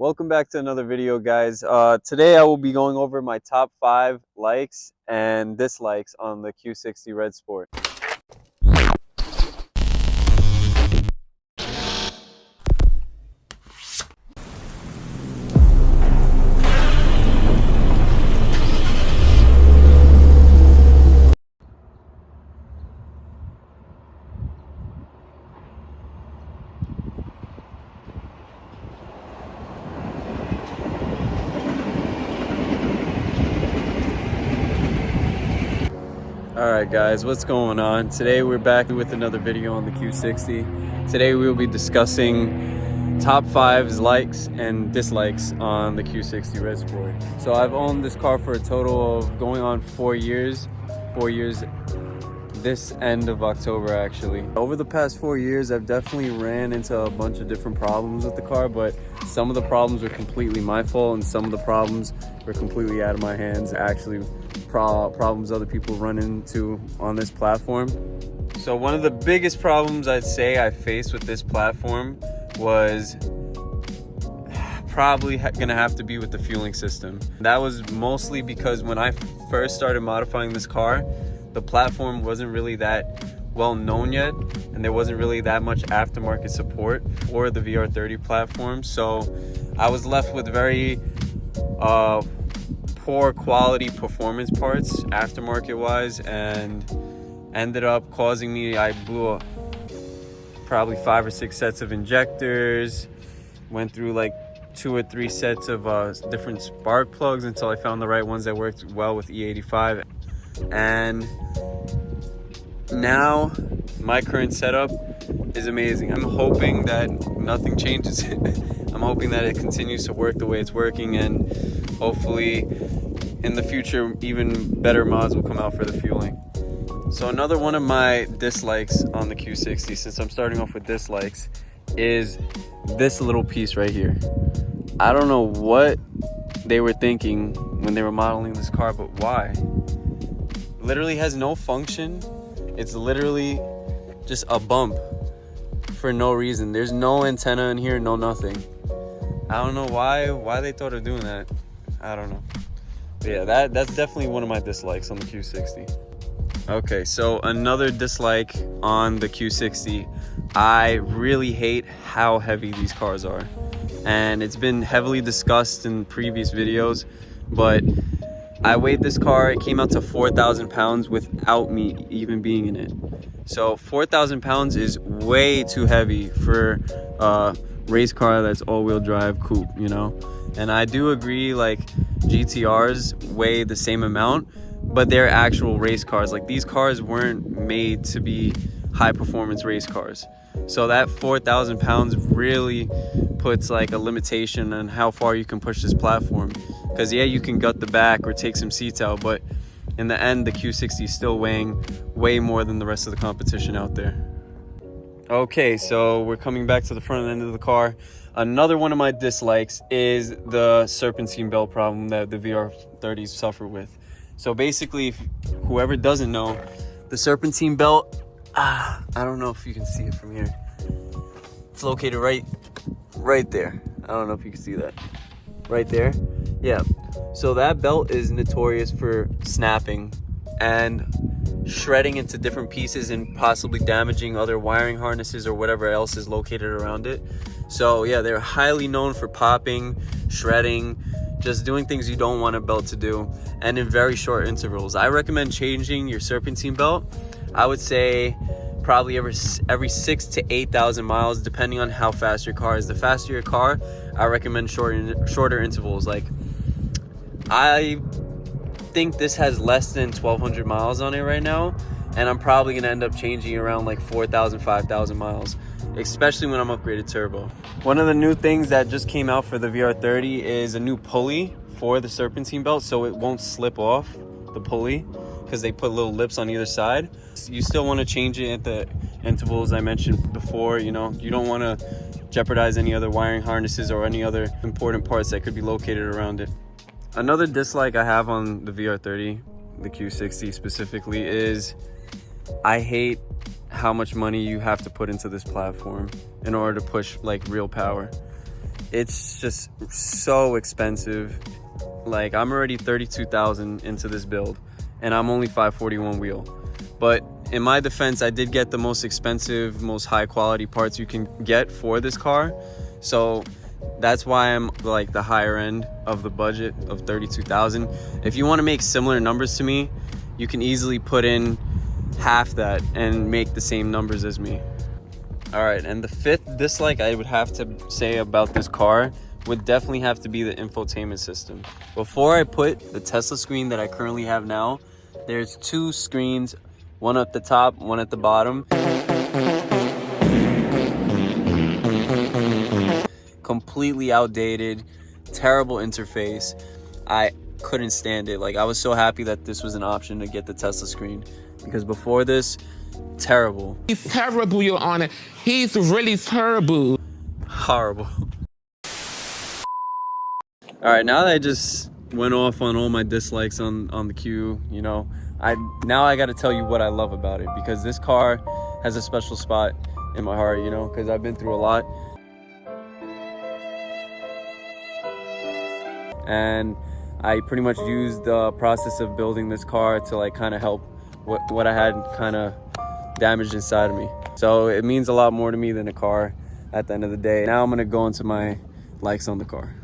Welcome back to another video, guys. Today I will be going over my top 5 likes and dislikes on the Q60 Redsport. Alright guys, what's going on? Today we're back with another video on the Q60. Today we will be discussing top 5 likes and dislikes on the Q60 Redsport. So I've owned this car for a total of going on 4 years. 4 years this end of October actually. Over the past 4 years I've definitely ran into a bunch of different problems with the car, but some of the problems were completely my fault and some of the problems were completely out of my hands. Actually problems other people run into on this platform. So one of the biggest problems I'd say I faced with this platform was probably gonna have to be with the fueling system. That was mostly because when I first started modifying this car, the platform wasn't really that well known yet, and there wasn't really that much aftermarket support for the VR30 platform. So I was left with very poor quality performance parts aftermarket wise, and ended up causing me, I blew probably 5 or 6 sets of injectors, went through like 2 or 3 sets of different spark plugs until I found the right ones that worked well with E85. And now my current setup is amazing. I'm hoping that nothing changes. I'm hoping that it continues to work the way it's working, and hopefully in the future even better mods will come out for the fueling. So another one of my dislikes on the Q60, since I'm starting off with dislikes, is this little piece right here. I don't know what they were thinking when they were modeling this car, but why? Literally has no function. It's literally just a bump for no reason. There's no antenna in here, no nothing. I don't know why they thought of doing that. I don't know. But yeah, that's definitely one of my dislikes on the Q60. Okay, so another dislike on the Q60, I really hate how heavy these cars are. And it's been heavily discussed in previous videos, but I weighed this car, it came out to 4,000 pounds without me even being in it. So 4,000 pounds is way too heavy for a race car that's all-wheel drive coupe, you know? And I do agree, like, GTRs weigh the same amount, but they're actual race cars. Like, these cars weren't made to be high-performance race cars. So that 4,000 pounds really puts like a limitation on how far you can push this platform. Because yeah, you can gut the back or take some seats out, but in the end, the Q60 is still weighing way more than the rest of the competition out there. Okay, so we're coming back to the front end of the car. Another one of my dislikes is the serpentine belt problem that the VR30s suffer with. So basically, whoever doesn't know, the serpentine belt, I don't know if you can see it from here. It's located right there. I don't know if you can see that. Right there. Yeah. So that belt is notorious for snapping and shredding into different pieces and possibly damaging other wiring harnesses or whatever else is located around it. So yeah, they're highly known for popping, shredding, just doing things you don't want a belt to do, and in very short intervals. I recommend changing your serpentine belt. I would say probably every 6,000 to 8,000 miles, depending on how fast your car is. The faster your car, I recommend shorter intervals. Like, I think this has less than 1,200 miles on it right now, and I'm probably gonna end up changing around like 4,000, 5,000 miles, especially when I'm upgraded turbo. One of the new things that just came out for the VR30 is a new pulley for the serpentine belt, so it won't slip off the pulley, because they put little lips on either side. You still want to change it at the intervals I mentioned before. You know, you don't want to jeopardize any other wiring harnesses or any other important parts that could be located around it. Another dislike I have on the VR30, the Q60 specifically, is I hate how much money you have to put into this platform in order to push like real power. it's just so expensive. Like, I'm already 32,000 into this build and I'm only 541 wheel. But in my defense, I did get the most expensive, most high quality parts you can get for this car. So that's why I'm like the higher end of the budget of 32,000. If you want to make similar numbers to me, you can easily put in half that and make the same numbers as me. All right, and the fifth dislike I would have to say about this car would definitely have to be the infotainment system. Before I put the Tesla screen that I currently have now, there's two screens, one at the top, one at the bottom. Completely outdated, terrible interface. I couldn't stand it. Like, I was so happy that this was an option to get the Tesla screen, because before this, terrible. He's terrible, Your Honor. He's really terrible. Horrible. All right, now that I just went off on all my dislikes on the Q, you know, now I got to tell you what I love about it, because this car has a special spot in my heart, you know, because I've been through a lot. And I pretty much used the process of building this car to like kind of help what I had kind of damaged inside of me. So it means a lot more to me than a car at the end of the day. Now I'm gonna go into my likes on the car.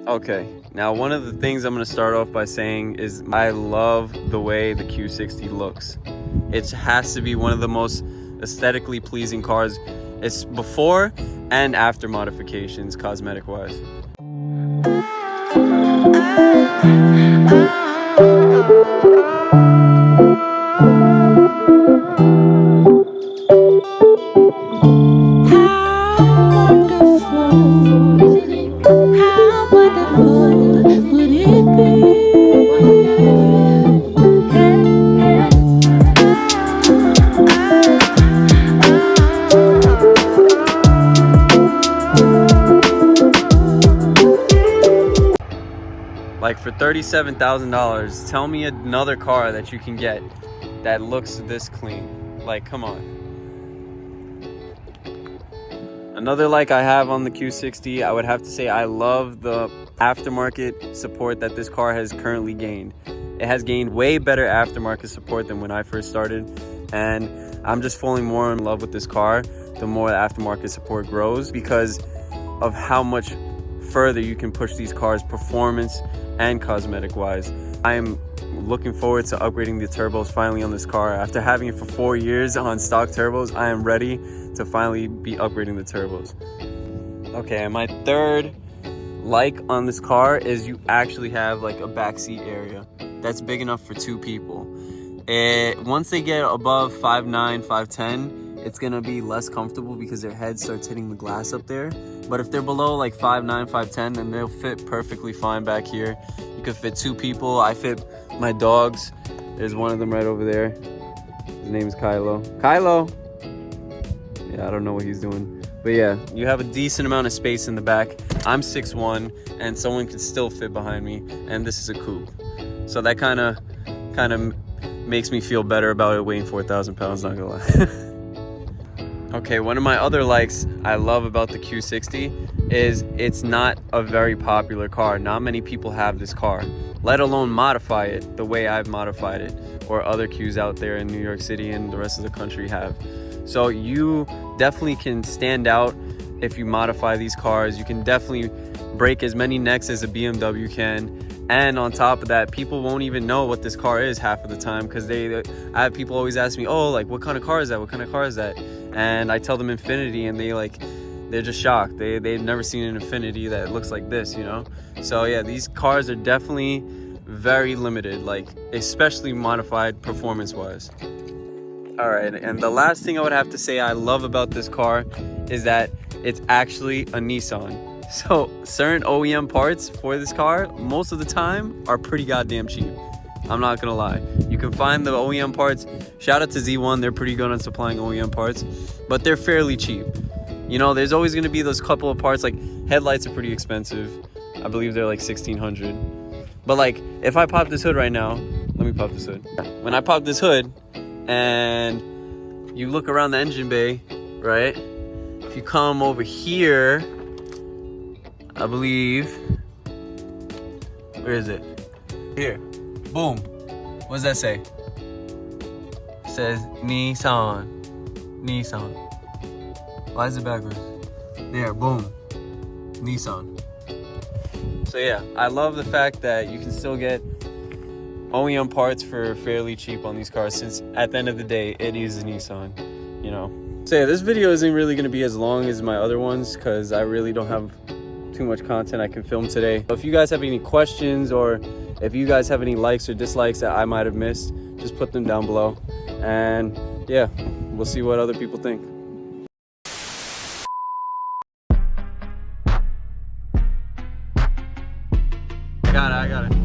Okay, now one of the things I'm gonna start off by saying is I love the way the Q60 looks. It has to be one of the most aesthetically pleasing cars. It's before and after modifications, cosmetic wise. Like, for $37,000, tell me another car that you can get that looks this clean. Like, come on. Another like I have on the Q60, I would have to say I love the aftermarket support that this car has currently gained. It has gained way better aftermarket support than when I first started, and I'm just falling more in love with this car the more the aftermarket support grows, because of how much further you can push these cars performance and cosmetic wise. I am looking forward to upgrading the turbos finally on this car. After having it for 4 years on stock turbos, I am ready to finally be upgrading the turbos. Okay, and my third like on this car is you actually have like a backseat area that's big enough for two people. Once they get above 5'9", 5'10", it's gonna be less comfortable because their head starts hitting the glass up there. But if they're below like 5'9", 5'10", then they'll fit perfectly fine back here. You could fit two people. I fit my dogs. There's one of them right over there. His name is Kylo. Kylo! Yeah, I don't know what he's doing. But yeah, you have a decent amount of space in the back. I'm 6'1", and someone can still fit behind me, and this is a coupe. So that kind of makes me feel better about it weighing 4,000 pounds, not gonna lie. Okay, one of my other likes I love about the Q60 is it's not a very popular car. Not many people have this car, let alone modify it the way I've modified it, or other Qs out there in New York City and the rest of the country have. So you definitely can stand out if you modify these cars. You can definitely break as many necks as a BMW can. And on top of that, people won't even know what this car is half of the time, because I have people always ask me, oh, like, what kind of car is that? What kind of car is that? And I tell them Infinity, and they're just shocked. They've never seen an Infinity that looks like this, you know? So yeah, these cars are definitely very limited, like, especially modified performance-wise. All right, and the last thing I would have to say I love about this car is that it's actually a Nissan. So certain OEM parts for this car, most of the time, are pretty goddamn cheap. I'm not gonna lie. You can find the OEM parts. Shout out to Z1, they're pretty good on supplying OEM parts, but they're fairly cheap. You know, there's always gonna be those couple of parts, like headlights are pretty expensive. I believe they're like 1,600. But like, if I pop this hood right now, let me pop this hood. When I pop this hood and you look around the engine bay, right? If you come over here, I believe, where is it? Here, boom. What does that say? It says Nissan. Why is it backwards? There, boom, Nissan. So yeah, I love the fact that you can still get OEM parts for fairly cheap on these cars, since at the end of the day, it is a Nissan, you know. So yeah, this video isn't really gonna be as long as my other ones because I really don't have too much content I can film today. If you guys have any questions, or if you guys have any likes or dislikes that I might have missed, just put them down below. And yeah, we'll see what other people think. I got it.